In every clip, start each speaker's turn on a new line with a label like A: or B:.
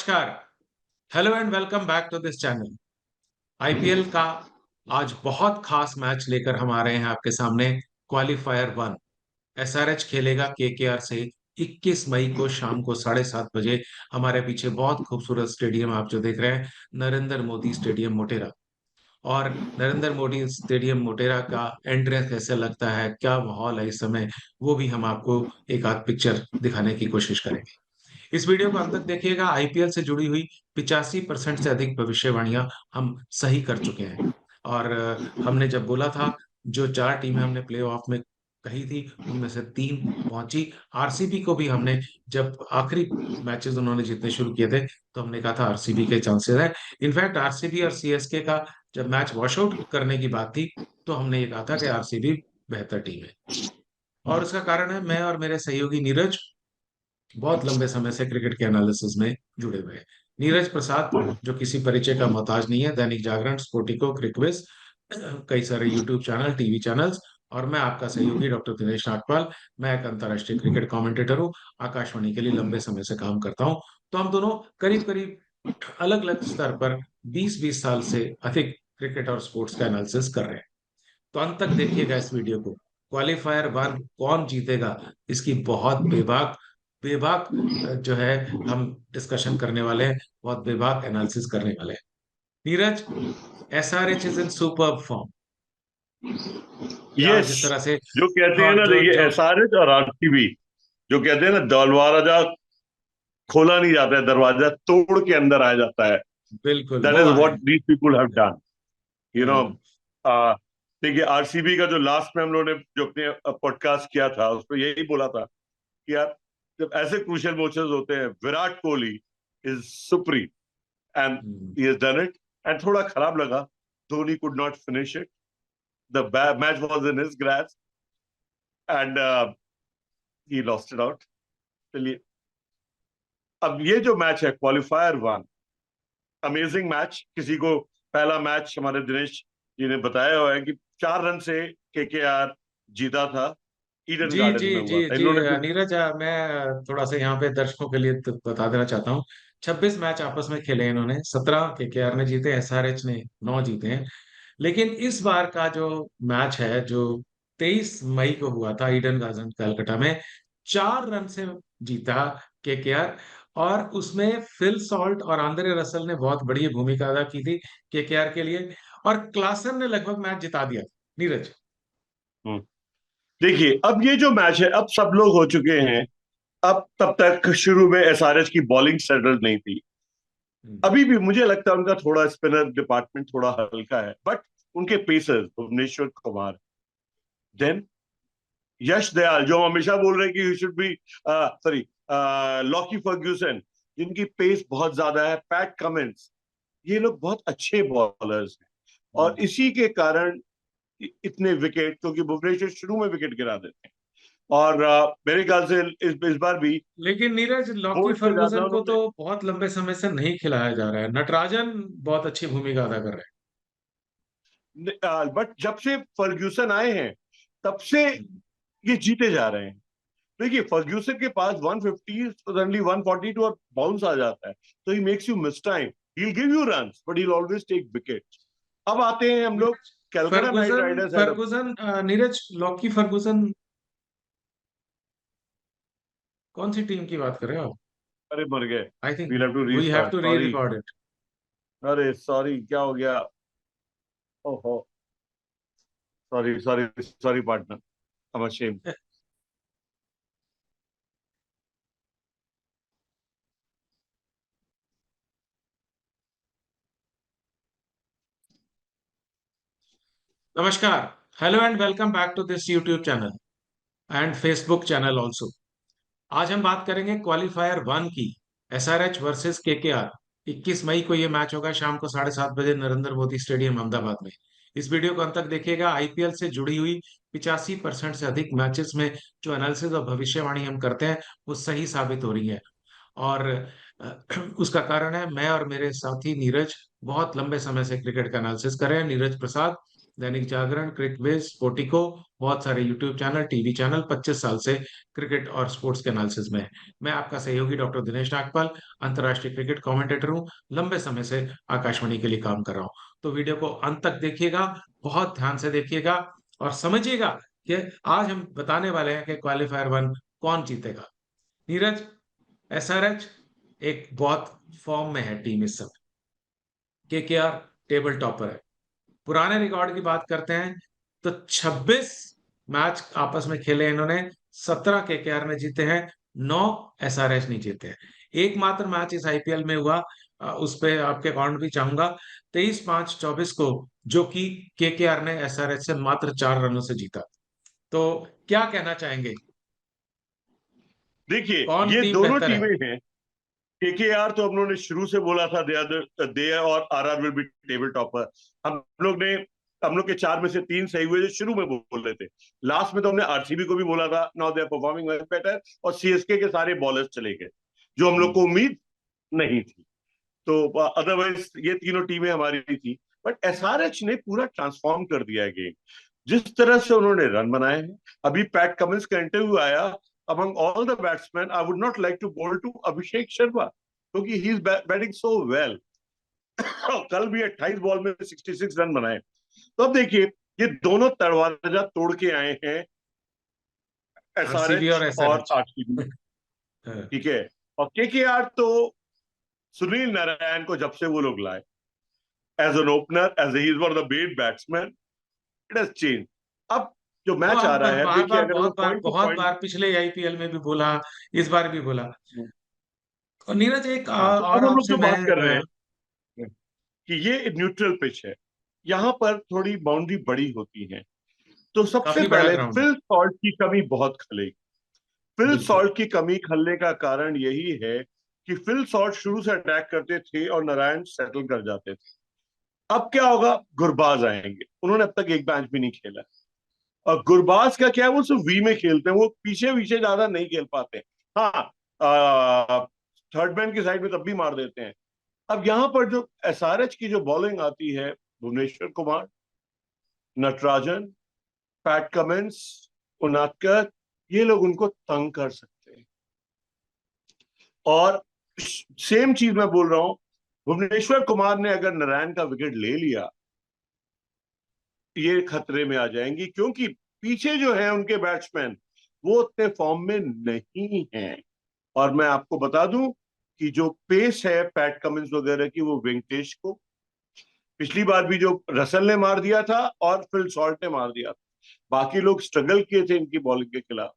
A: नमस्कार। Hello and welcome back to this channel. IPL का आज बहुत खास मैच लेकर हम आ रहे हैं आपके सामने। क्वालिफायर वन एसआरएच खेलेगा केकेआर से 21 मई को शाम को 7:30 बजे। हमारे पीछे बहुत खूबसूरत स्टेडियम आप जो देख रहे हैं, नरेंद्र मोदी स्टेडियम मोटेरा। और नरेंद्र मोदी स्टेडियम मोटेरा का एंट्रेंस कैसे लगता है, क्या माहौल है इस समय, वो भी हम आपको एक आध पिक्चर दिखाने की कोशिश करेंगे। इस वीडियो को अंत तक देखिएगा। आईपीएल से जुड़ी हुई 85% से अधिक भविष्यवाणियां हम सही कर चुके हैं। और हमने जब बोला था, जो चार टीमें हमने प्ले ऑफ में कही थी, उनमें से तीन पहुंची। आरसीबी को भी हमने, जब आखिरी मैचेस उन्होंने जीतने शुरू किए थे, तो हमने कहा था आरसीबी के चांसेस है। इनफैक्ट आरसीबी और सीएसके का जब मैच वॉश आउट करने की बात थी, तो हमने ये कहा था कि आरसीबी बेहतर टीम है। और उसका कारण है, मैं और मेरे सहयोगी नीरज बहुत लंबे समय से क्रिकेट के एनालिसिस में जुड़े हुए हैं। नीरज प्रसाद, जो किसी परिचय का मोहताज नहीं है, दैनिक जागरण, स्पोर्टिको, क्रिकविज, कई सारे यूट्यूब चैनल, टीवी चैनल्स। और मैं आपका सहयोगी डॉक्टर दिनेश नागपाल। मैं एक अंतर्राष्ट्रीय क्रिकेट कमेंटेटर हूँ, आकाशवाणी के लिए लंबे समय से काम करता हूँ। तो हम दोनों करीब करीब अलग अलग स्तर पर 20-20 साल से अधिक क्रिकेट और स्पोर्ट्स का एनालिसिस कर रहे हैं। तो अंत तक देखिएगा इस वीडियो को। क्वालिफायर वन कौन जीतेगा, इसकी बहुत बेबाक बेबाक जो है, हम डिस्कशन करने वाले हैं, बहुत बेबाक एनालिसिस करने वाले हैं। Neeraj, SRH is in super form. क्या
B: यस।
A: जिस तरह से,
B: जो कहते हैं
A: हाँ,
B: ना,
A: जो
B: देखिए,
A: जो
B: एसआरएच और आरसीबी, जो कहते हैं ना, दरवाजा खोला नहीं जाता है, दरवाजा तोड़ के अंदर आ जाता है।
A: बिल्कुल
B: दैट
A: वो
B: इज
A: आए
B: व्हाट
A: हैं।
B: These people have done, you know.
A: Hmm.
B: देखिए, आरसीबी का जो लास्ट में हम लोगों ने जो अपने पॉडकास्ट किया था, उसमें यही बोला था कि यार, जब ऐसे क्रूशियल मोशंस होते हैं, Virat Kohli is supreme and
A: hmm.
B: He has done it. And थोड़ा खराब लगा, Dhoni could not finish it. The match was in his grass and he lost it out. चलिए, अब ये जो मैच है, क्वालिफायर वन, अमेजिंग मैच। किसी को पहला मैच हमारे दिनेश जी ने बताया हुआ है कि 4 रन से केकेआर जीता था, ईडन
A: जी जी
B: गार्डन में
A: जी
B: हुआ था।
A: जी।
B: इन्होंने कुछ
A: नीरज, मैं थोड़ा सा यहाँ पे दर्शकों के लिए तो बता देना चाहता हूँ। 26 मैच आपस में खेले इन्होंने, 17 केकेआर ने जीते, एसआरएच ने 9 जीते हैं। लेकिन इस बार का जो मैच है, जो 23 मई को हुआ था ईडन गार्डन कलकत्ता में, 4 रन से जीता केकेआर। और उसमें फिल सॉल्ट और आंद्रे रसल ने बहुत बड़ी भूमिका अदा की थी केकेआर के लिए। और क्लासन ने लगभग मैच जिता दिया। नीरज।
B: हम्म। देखिए, अब ये जो मैच है, अब सब लोग हो चुके हैं। अब तब तक शुरू में एसआरएच की बॉलिंग सेटल नहीं थी।
A: हम्म।
B: अभी भी मुझे लगता है उनका थोड़ा स्पिनर डिपार्टमेंट थोड़ा हल्का है, बट उनके पेसर्स भुवनेश्वर कुमार, देन यश दयाल, जो हम हमेशा बोल रहे हैं कि you should be, sorry, Lockie Ferguson, जिनकी पेस बहुत ज्यादा है, पैट कमिंस, ये लोग बहुत अच्छे बॉलर्स हैं। और
A: हम्म।
B: इसी के कारण इतने विकेट, क्योंकि भुवनेश्वर शुरू में विकेट गिरा देते हैं। और मेरे ख्याल से इस बार भी
A: लेकिन नीरज, लॉकी
B: बोल्ड से ज्यादा
A: फर्गुसन को
B: उन्होंने,
A: तो बहुत लंबे समय से नहीं खिलाया जा रहा है। नटराजन बहुत अच्छी भूमिका अदा कर रहे
B: बट जब से फर्ग्यूसन आए हैं, तब से
A: हैं।
B: ये जीते जा रहे हैं। देखिए, फर्ग्यूसन के पास 150, सडनली 142 और बाउंस आ जाता है, तो he makes you miss time. He will give you runs, but he will always take wicket. अब आते हैं हम लोग,
A: Neeraj,
B: Calcutta Knight
A: Ferguson
B: Riders had a,
A: Ferguson Neeraj, Lockie Ferguson कौन सी टीम की बात कर रहे हो आप?
B: अरे मर गए।
A: I think
B: we'll have to
A: we have
B: restart,
A: to re
B: sorry.
A: Record it.
B: अरे सॉरी, क्या हो गया? ओहो, sorry sorry sorry partner, I am ashamed.
A: नमस्कार। Hello and welcome back to this YouTube channel and Facebook channel also. आज हम बात करेंगे क्वालिफायर वन की, एसआरएच वर्सेस केकेआर। 21 मई को यह मैच होगा शाम को 7:30 बजे, नरेंद्र मोदी स्टेडियम अहमदाबाद में। इस वीडियो को अंत तक देखिएगा। आईपीएल से जुड़ी हुई 85% से अधिक मैचेस में जो एनालिसिस और भविष्यवाणी हम करते हैं, वो सही साबित हो रही है। और उसका कारण है, मैं और मेरे साथी नीरज बहुत लंबे समय से क्रिकेट का एनालिसिस कर रहे हैं। नीरज प्रसाद, दैनिक जागरण, क्रिकविज, स्पोर्टिको, बहुत सारे यूट्यूब चैनल, टीवी चैनल, 25 साल से क्रिकेट और स्पोर्ट्स के एनालिसिस में है। मैं आपका सहयोगी डॉक्टर दिनेश नागपाल, अंतर्राष्ट्रीय क्रिकेट कमेंटेटर हूँ, लंबे समय से आकाशवाणी के लिए काम कर रहा हूँ। तो वीडियो को अंत तक देखिएगा, बहुत ध्यान से देखिएगा और समझिएगा कि आज हम बताने वाले हैं कि क्वालिफायर वन कौन जीतेगा। नीरज, एसआरएच एक बहुत फॉर्म में है टीम इस समय। केकेआर टेबल टॉपर है। पुराने रिकॉर्ड की बात करते हैं तो 26 मैच आपस में खेले इन्होंने, 17 केकेआर ने जीते हैं, 9 एसआरएच नहीं जीते हैं। एकमात्र मैच इस आईपीएल में हुआ, उस पे आपके अकाउंट भी चाहूंगा, 23/5/24 को, जो कि केकेआर ने एसआरएच से मात्र 4 रनों से जीता। तो क्या कहना चाहेंगे,
B: देखिए,
A: कौन
B: ये
A: टीम
B: दोनों
A: बेहतर है?
B: टीमें हैं। केकेआर तो हम लोगों ने शुरू से बोला था दे और RR will be table topper. हम लोग के 4 में से 3 सही हुए जो शुरू में बोल रहे थे। लास्ट में तो हमने आरसीबी को भी बोला था, now they are performing well better, और सीएसके के सारे बॉलर्स चले गए जो हम लोग को उम्मीद नहीं थी। तो अदरवाइज ये तीनों टीमें हमारी थी। बट एसआरएच ने पूरा ट्रांसफॉर्म कर दिया है गेम। जिस तरह से उन्होंने रन बनाए हैं, अभी पैट कमिंस का इंटरव्यू आया, among all the batsman I would not like to bowl to Abhishek Sharma, क्योंकि he is batting so well. कल भी 28 बॉल में 66 रन बनाए। तो अब देखिए, ये दोनों दरवाजा तोड़ के आए हैं,
A: आरसीबी और
B: एसआरएच और
A: एसआरएच।
B: आरसीबी। ठीक है। और केकेआर तो सुनील नारायण को जब से वो लोग लाए as an opener, as he is one of the best batsman, it has change. अब जो मैच आ
A: बहुत
B: रहा
A: बार,
B: है,
A: बार
B: देखिए,
A: बार,
B: अगर वो
A: बहुत बार,
B: पॉइंट टू
A: बहुत
B: पॉइंट।
A: बार पिछले आईपीएल में भी बोला, इस बार भी बोला। और नीरज, एक
B: हाँ, तो
A: और
B: अब हम लोग
A: आपसे
B: जो
A: मैं
B: बात कर रहे हैं कि ये न्यूट्रल पिच है, यहां पर थोड़ी बाउंड्री बड़ी होती है, तो सबसे
A: काफी बड़ा
B: पहले
A: ग्राउंड है।
B: फिल सॉल्ट की कमी बहुत खलेगी। फिल
A: बिल्कुल।
B: सॉल्ट की कमी खलने का कारण यही है कि फिल सॉल्ट शुरू से अटैक करते थे और नारायण सेटल कर जाते थे। अब क्या होगा, गुरबाज आएंगे, उन्होंने अब तक एक मैच भी नहीं खेला। और गुरबाज का क्या है, वो सिर्फ वी में खेलते हैं, वो पीछे पीछे ज्यादा नहीं खेल पाते। हाँ, थर्ड मैन की साइड में तब भी मार देते हैं। अब यहां पर जो एसआरएच की जो बॉलिंग आती है, भुवनेश्वर कुमार, नटराजन, पैट कमिंस, उनादकर, ये लोग उनको तंग कर सकते हैं। और सेम चीज मैं बोल रहा हूं, भुवनेश्वर कुमार ने अगर नारायण का विकेट ले लिया, ये खतरे में आ जाएंगी, क्योंकि पीछे जो है उनके बैट्समैन वो उतने फॉर्म में नहीं हैं। और मैं आपको बता दूं कि जो पेस है पैट कमिंस वगैरह की, वो वेंकटेश को पिछली बार भी जो रसल ने मार दिया था और फिल सॉल्ट ने मार दिया था। बाकी लोग स्ट्रगल किए थे इनकी बॉलिंग के खिलाफ।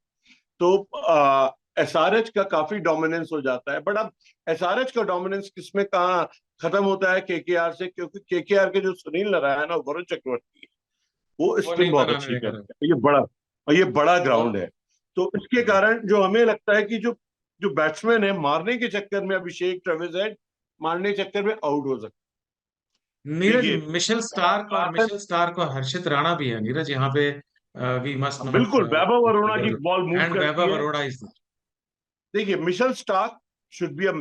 B: तो एसआरएच का काफी डोमिनेंस हो जाता है। बट अब एसआरएच का डोमिनेंस किसमें कहाँ खत्म होता है, केकेआर से, क्योंकि केकेआर के जो सुनील नारायण और वरुण चक्रवर्ती, वो
A: वो
B: स्पिन
A: नहीं
B: बहुत
A: बनाने
B: अच्छी
A: देगा।
B: करते हैं। ये बड़ा ग्राउंड
A: और
B: है। तो इसके कारण जो हमें लगता है कि जो जो बैट्समैन है, मारने के चक्कर में अभिषेक, ट्रेविस हेड मारने के चक्कर में आउट हो सकते हैं।
A: नीरज,
B: देखिए,
A: मिशेल स्टार्क और मिशेल स्टार्क और हर्षित राणा भी है नीरज यहाँ पे। वी मस्ट नॉट
B: बिल्कुल वैभव अरोड़ा की बॉल मूव
A: एंड
B: करती
A: वैभव
B: है।
A: अरोड़ा इज।
B: देखिए, Mitchell Starc should be a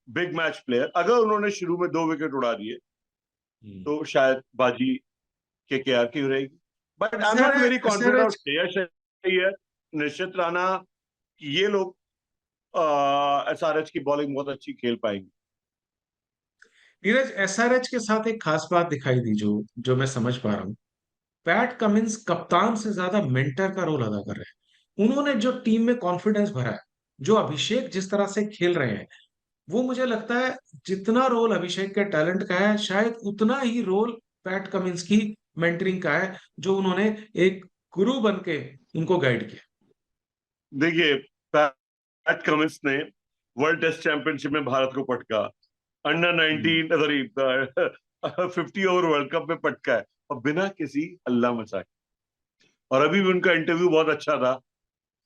B: big match player. अगर उन्होंने शुरू में 2 विकेट उड़ा दिए तो शायद बाजी केकेआर की रहेगी। But I am not very confident of
A: SRH.
B: Shreyas Iyer, निश्चित राणा, कि ये लोग एसआरएच की बॉलिंग बहुत अच्छी खेल पाएंगे।
A: नीरज, एसआरएच के साथ एक खास बात दिखाई दी, जो जो मैं समझ पा रहा हूँ। पैट कमिंस कप्तान से ज्यादा मेंटर का रोल अदा कर रहे हैं। उन्होंने जो टीम में कॉन्फिडेंस भरा है, जो अभिषेक जिस तरह से खेल रहे हैं, वो मुझे लगता है जितना रोल अभिषेक के टैलेंट का है, शायद उतना ही रोल पैट कमिंस की मेंटरिंग का है, जो उन्होंने एक गुरु बन के उनको गाइड किया।
B: देखिए, पैट कमिंस ने वर्ल्ड टेस्ट चैंपियनशिप में भारत को पटका, अंडर
A: हम्म।
B: 19 सॉरी 50 ओवर वर्ल्ड कप में पटका है, और बिना किसी हल्ला मचा के। और अभी भी उनका इंटरव्यू बहुत अच्छा था।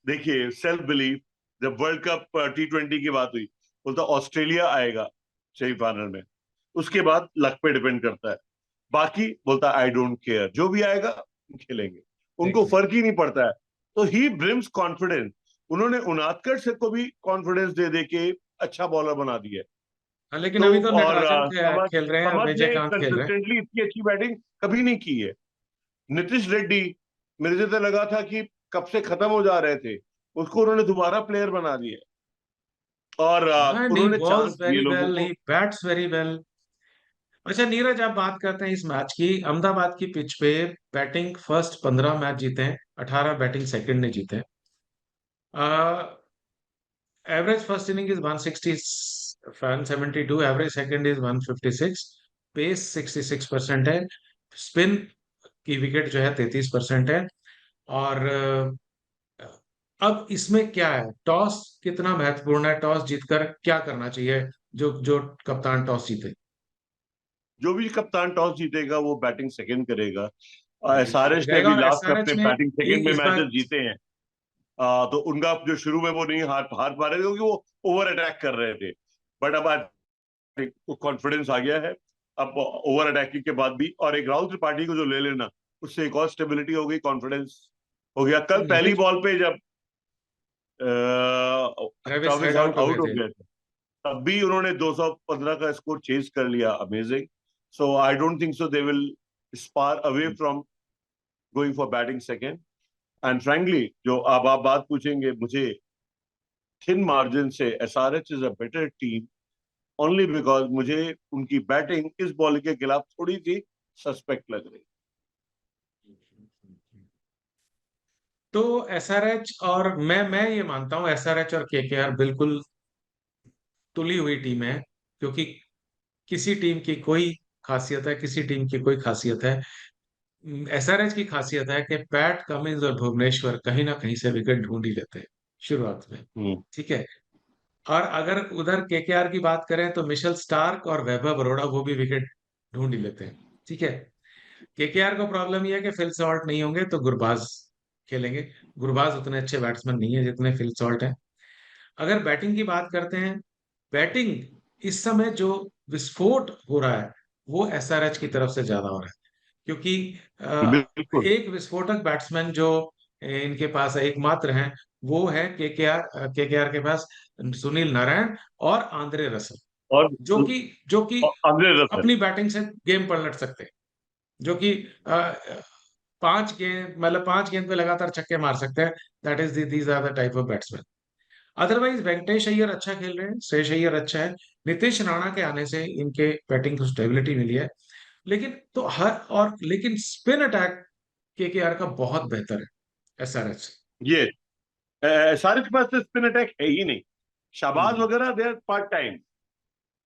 B: देखिए, सेल्फ बिलीव। जब वर्ल्ड कप T20 की बात हुई, बोलता ऑस्ट्रेलिया आएगा सेमीफाइनल में, उसके बाद लक पे डिपेंड करता है, बाकी बोलता आई डोंट केयर, जो भी आएगा खेलेंगे, उनको
A: देख।
B: फर्क ही नहीं पड़ता है। तो ही ब्रिम्स कॉन्फिडेंस। उन्होंने उनादकर से को भी कॉन्फिडेंस दे दे के अच्छा बॉलर बना दिया है।
A: लेकिन
B: तो
A: अभी तो
B: और
A: नटराजन खेल रहे हैं,
B: समझ ने
A: विजयकांत खेल रहे हैं।
B: कंसिस्टेंटली इतनी अच्छी बैटिंग कभी नहीं की है। नीतीश रेड्डी, मेरे से तो लगा था कि कब से खत्म हो जा रहे थे, उसको उन्होंने दोबारा प्लेयर बना दिया। और
A: एंड ही
B: उन्होंने चांस
A: बॉल्स
B: दिए
A: वेरी
B: लोगों
A: वेल,
B: को।
A: ही बैट्स वेरी वेल। अच्छा नीरज, आप बात करते हैं इस मैच की। अहमदाबाद की पिच पे बैटिंग फर्स्ट 15 मैच जीते हैं, 18 बैटिंग सेकंड ने जीते हैं। Average first inning is 160, 172, average second is 156, pace 66% है, स्पिन की विकेट जो है 33% है। और अब इसमें क्या है, टॉस कितना महत्वपूर्ण है, टॉस जीतकर क्या करना चाहिए जो जो कप्तान टॉस जीते?
B: जो भी कप्तान टॉस जीतेगा वो बैटिंग सेकंड करेगा।
A: बैटिंग सेकंड
B: एसआरएच ने
A: करेगा,
B: भी
A: और
B: लास्ट में
A: एसआरएच
B: अपने
A: ने
B: बैटिंग सेकंड में
A: इस बार।
B: मैचेस जीते हैं। तो उनका जो शुरू में वो नहीं हार हार पा रहे थे क्योंकि वो ओवर अटैक कर रहे थे। बट अब कॉन्फिडेंस आ गया है। अब ओवर अटैकिंग के बाद भी, और एक राहुल त्रिपाठी को जो ले लेना, उससे एक और स्टेबिलिटी हो गई, कॉन्फिडेंस हो गया। कल पहली
A: विच
B: बॉल पे जब
A: Travis
B: Travis
A: head
B: head
A: out हो
B: आउट
A: गए
B: हो
A: थे।
B: गया था, तब भी उन्होंने 215 का स्कोर चेज कर लिया। Amazing. So I don't think so they will spar away from going for batting second. And frankly, जो अब आप बात पूछेंगे मुझे, थिन मार्जिन से SRH is a better team, only because मुझे उनकी बैटिंग इस बॉल के खिलाफ थोड़ी सी सस्पेक्ट लग रही।
A: तो एसआरएच और मैं ये मानता हूँ एसआरएच और केकेआर बिल्कुल तुली हुई टीम है, क्योंकि किसी टीम की कोई खासियत है, किसी टीम की कोई खासियत है। एसआरएच की खासियत है कि पैट कमिंस और भुवनेश्वर कहीं ना कहीं से विकेट ढूंढ ही लेते हैं शुरुआत में।
B: हम्म।
A: ठीक है। और अगर उधर केकेआर की बात करें तो मिशेल स्टार्क और वैभव अरोड़ा वो भी विकेट ढूंढ ही लेते हैं। ठीक है। केकेआर को प्रॉब्लम यह है कि फिल सॉल्ट नहीं होंगे तो गुरबाज खेलेंगे। गुरबाज उतने अच्छे बैट्समैन नहीं है जितने फिल सॉल्ट है। अगर बैटिंग की बात करते हैं, बैटिंग इस समय जो विस्फोट हो रहा है वो एसआरएच की तरफ से ज्यादा हो रहा है, क्योंकि
B: बिल्कुल।
A: एक विस्फोटक बैट्समैन जो इनके पास एकमात्र हैं वो है केकेआर। केकेआर के पास सुनील नारायण और आंद्रे रसल,
B: और
A: जो कि
B: अंग्रेज रसल।
A: अपनी बैटिंग से गेम पलट सकते हैं, जो कि 5 गेंद मतलब 5 गेंद पे लगातार छक्के मार सकते हैं। That is these are the type of batsman. Otherwise Venkatesh Iyer अच्छा खेल रहे हैं, श्रेयस अय्यर अच्छा है। नीतीश राणा के आने से इनके बैटिंग को स्टेबिलिटी मिली है। लेकिन स्पिन अटैक केकेआर का बहुत बेहतर है एसआरएच से।
B: ये एसआरएच के पास तो स्पिन अटैक है ही नहीं। शाबाज
A: हम्म।
B: वगैरह they are part time,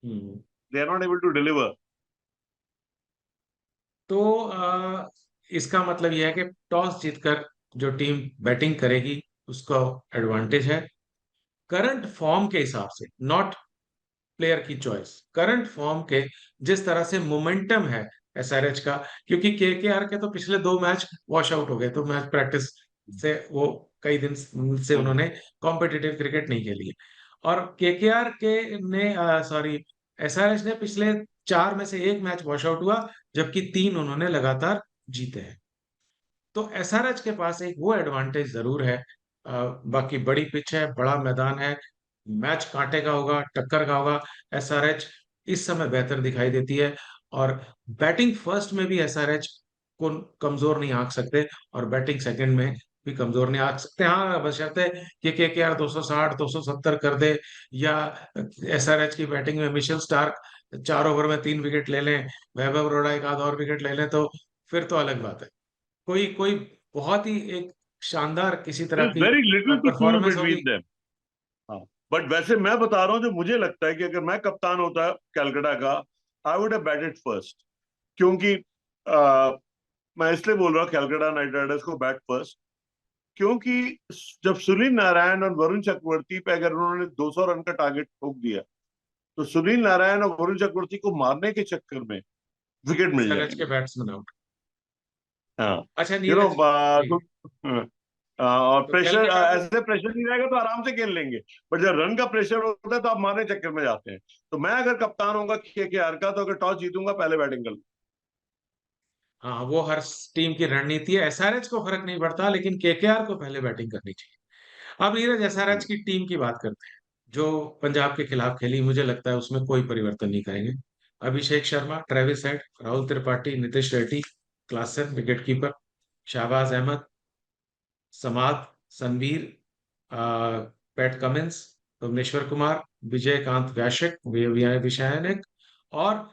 A: hmm.
B: They are not able to deliver.
A: तो इसका मतलब यह है कि टॉस जीतकर जो टीम बैटिंग करेगी उसको एडवांटेज है, करंट फॉर्म के हिसाब से, नॉट प्लेयर की चॉइस, करंट फॉर्म के जिस तरह से मोमेंटम है एसआरएच का। क्योंकि केकेआर के तो पिछले 2 मैच वॉश आउट हो गए, तो मैच प्रैक्टिस से वो कई दिन से उन्होंने कॉम्पिटिटिव क्रिकेट नहीं खेली है। और केकेआर के ने सॉरी एसआरएच ने पिछले 4 में से एक मैच वॉश आउट हुआ, जबकि 3 उन्होंने लगातार जीते हैं। तो एसआरएच के पास एक वो एडवांटेज जरूर है। बाकी बड़ी पिच है, बड़ा मैदान है, मैच कांटे का होगा, टक्कर का होगा। एसआरएच इस समय बेहतर दिखाई देती है, और बैटिंग फर्स्ट में भी एसआरएच को कमजोर नहीं आंक सकते, और बैटिंग सेकंड में भी कमजोर नहीं आंक सकते। हाँ, बशर्ते कि केकेआर 260 270 कर दे, या एसआरएच की बैटिंग में मिशेल स्टार्क 4 ओवर में 3 विकेट ले लें, वैभव अरोड़ा एक आध और विकेट ले लें, तो फिर तो अलग बात है। कोई कोई बहुत ही एक शानदार किसी तरह
B: इज
A: की
B: very little to choose
A: performance होगी।
B: Between them. हाँ, बट वैसे मैं बता रहा हूँ, जो मुझे लगता है कि अगर मैं कप्तान होता कैलकाटा का, I would have batted first. क्योंकि मैं इसलिए बोल रहा हूँ कैलकाटा नाइट राइडर्स को बैट फर्स्ट, क्योंकि जब सुनील नारायण और वरुण चक्रवर्ती पे अगर उन्होंने 200 रन का टारगेट ठोक दिया, तो सुनील नारायण और वरुण चक्रवर्ती को मारने के चक्कर में विकेट मिल
A: एसआरएच के
B: जाएंगे।
A: Batsman out.
B: हाँ।
A: अच्छा
B: यू नो,
A: नीरज जी,
B: और
A: तो
B: प्रेशर,
A: कलकत्ता को।
B: ऐसे प्रेशर नहीं रहेगा तो आराम से खेल लेंगे। बट जब रन का प्रेशर होता है तो आप मारने चक्कर में जाते हैं। तो मैं अगर कप्तान होगा केकेआर का, तो अगर टॉस जीतूंगा पहले बैटिंग कर।
A: हाँ, वो हर टीम की रणनीति है, एसआरएच को फर्क नहीं पड़ता, लेकिन केकेआर को पहले बैटिंग करनी चाहिए। अब नीरज एसआरएच की टीम की बात करते हैं। जो पंजाब के खिलाफ खेली, मुझे लगता है उसमें कोई परिवर्तन नहीं करेंगे। Abhishek Sharma, Travis Head, Rahul Tripathi, Nitish Reddy, Klaasen wicket keeper, Shahbaz Ahmed, Samad, Sanvir, Pat Cummins, Bhuvneshwar Kumar, Vijayakanth वैश्यक, विषयानिक, और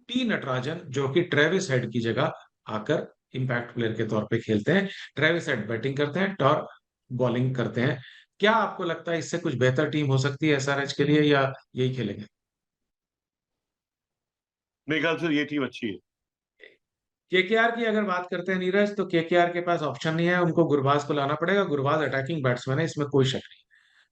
A: टी नटराजन, जो कि ट्रेविस हेड की जगह आकर इम्पैक्ट प्लेयर के तौर पे खेलते हैं। ट्रेविस हेड बैटिंग करते हैं, टॉर बॉलिंग करते हैं। क्या आपको लगता है इससे कुछ बेहतर टीम हो सकती है एसआरएच के लिए, या यही खेलेंगे?
B: मेरे ख्याल से ये टीम अच्छी है।
A: केकेआर की अगर बात करते हैं नीरज, तो केकेआर के पास ऑप्शन नहीं है, उनको गुरबाज को लाना पड़ेगा। गुरबाज अटैकिंग बैट्समैन है, इसमें कोई शक नहीं।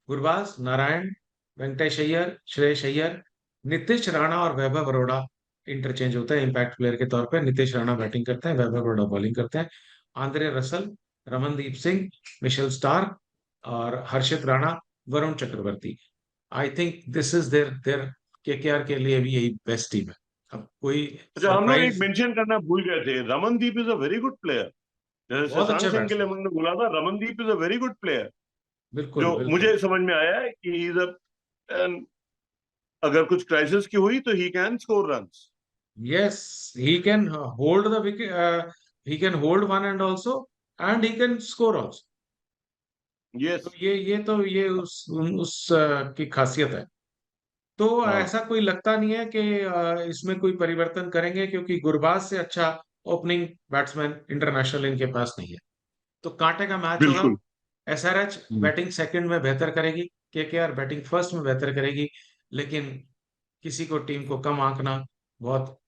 A: गुरबाज, नारायण, वेंकटेश अय्यर, श्रेयस अय्यर, नीतीश राणा और वैभव अरोड़ा इंटरचेंज होता है इम्पैक्ट प्लेयर के तौर पे। नीतीश राणा बैटिंग करते हैं, वैभव अरोड़ा बॉलिंग करते हैं। Andre Russell, Ramandeep Singh, Mitchell Starc और Harshit Rana, Varun Chakravarthy. I think this is their their KKR के लिए भी यही बेस्ट टीम है। अब कोई
B: अच्छा, हम लोग एक
A: सरप्राइज।
B: मेंशन करना भूल गए थे, Ramandeep is a very good player. जैसे
A: बहुत
B: शशांक
A: अच्छे
B: सिंह के लिए
A: बैट्समैन।
B: हमने बोला था, Ramandeep is a very good player.
A: बिल्कुल
B: जो
A: बिल्कुल।
B: मुझे समझ में आया है कि ही इज अ, अगर कुछ क्राइसिस की हुई तो he can score runs.
A: Yes, he can hold the wicket. He can hold one and also, and he can score also. तो
B: यस।
A: ये की खासियत है। तो
B: हाँ,
A: ऐसा कोई लगता नहीं है कि इसमें कोई परिवर्तन करेंगे, क्योंकि गुरबाज से अच्छा ओपनिंग बैट्समैन इंटरनेशनल इनके पास नहीं है। तो कांटे का मैच होगा।
B: बिल्कुल।
A: एसआरएच
B: हम्म,
A: बैटिंग सेकंड में बेहतर करेगी, केकेआर बैटिंग फर्स्ट में बेहतर करेगी। लेकिन किसी को टीम को कम आंकना बहुत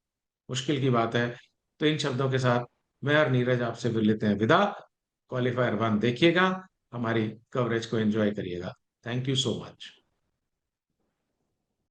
A: मुश्किल की बात है। तो इन शब्दों के साथ मैं और नीरज आपसे भी लेते हैं विदा। क्वालिफायर वन देखिएगा, हमारी कवरेज को एंजॉय करिएगा। Thank you so much.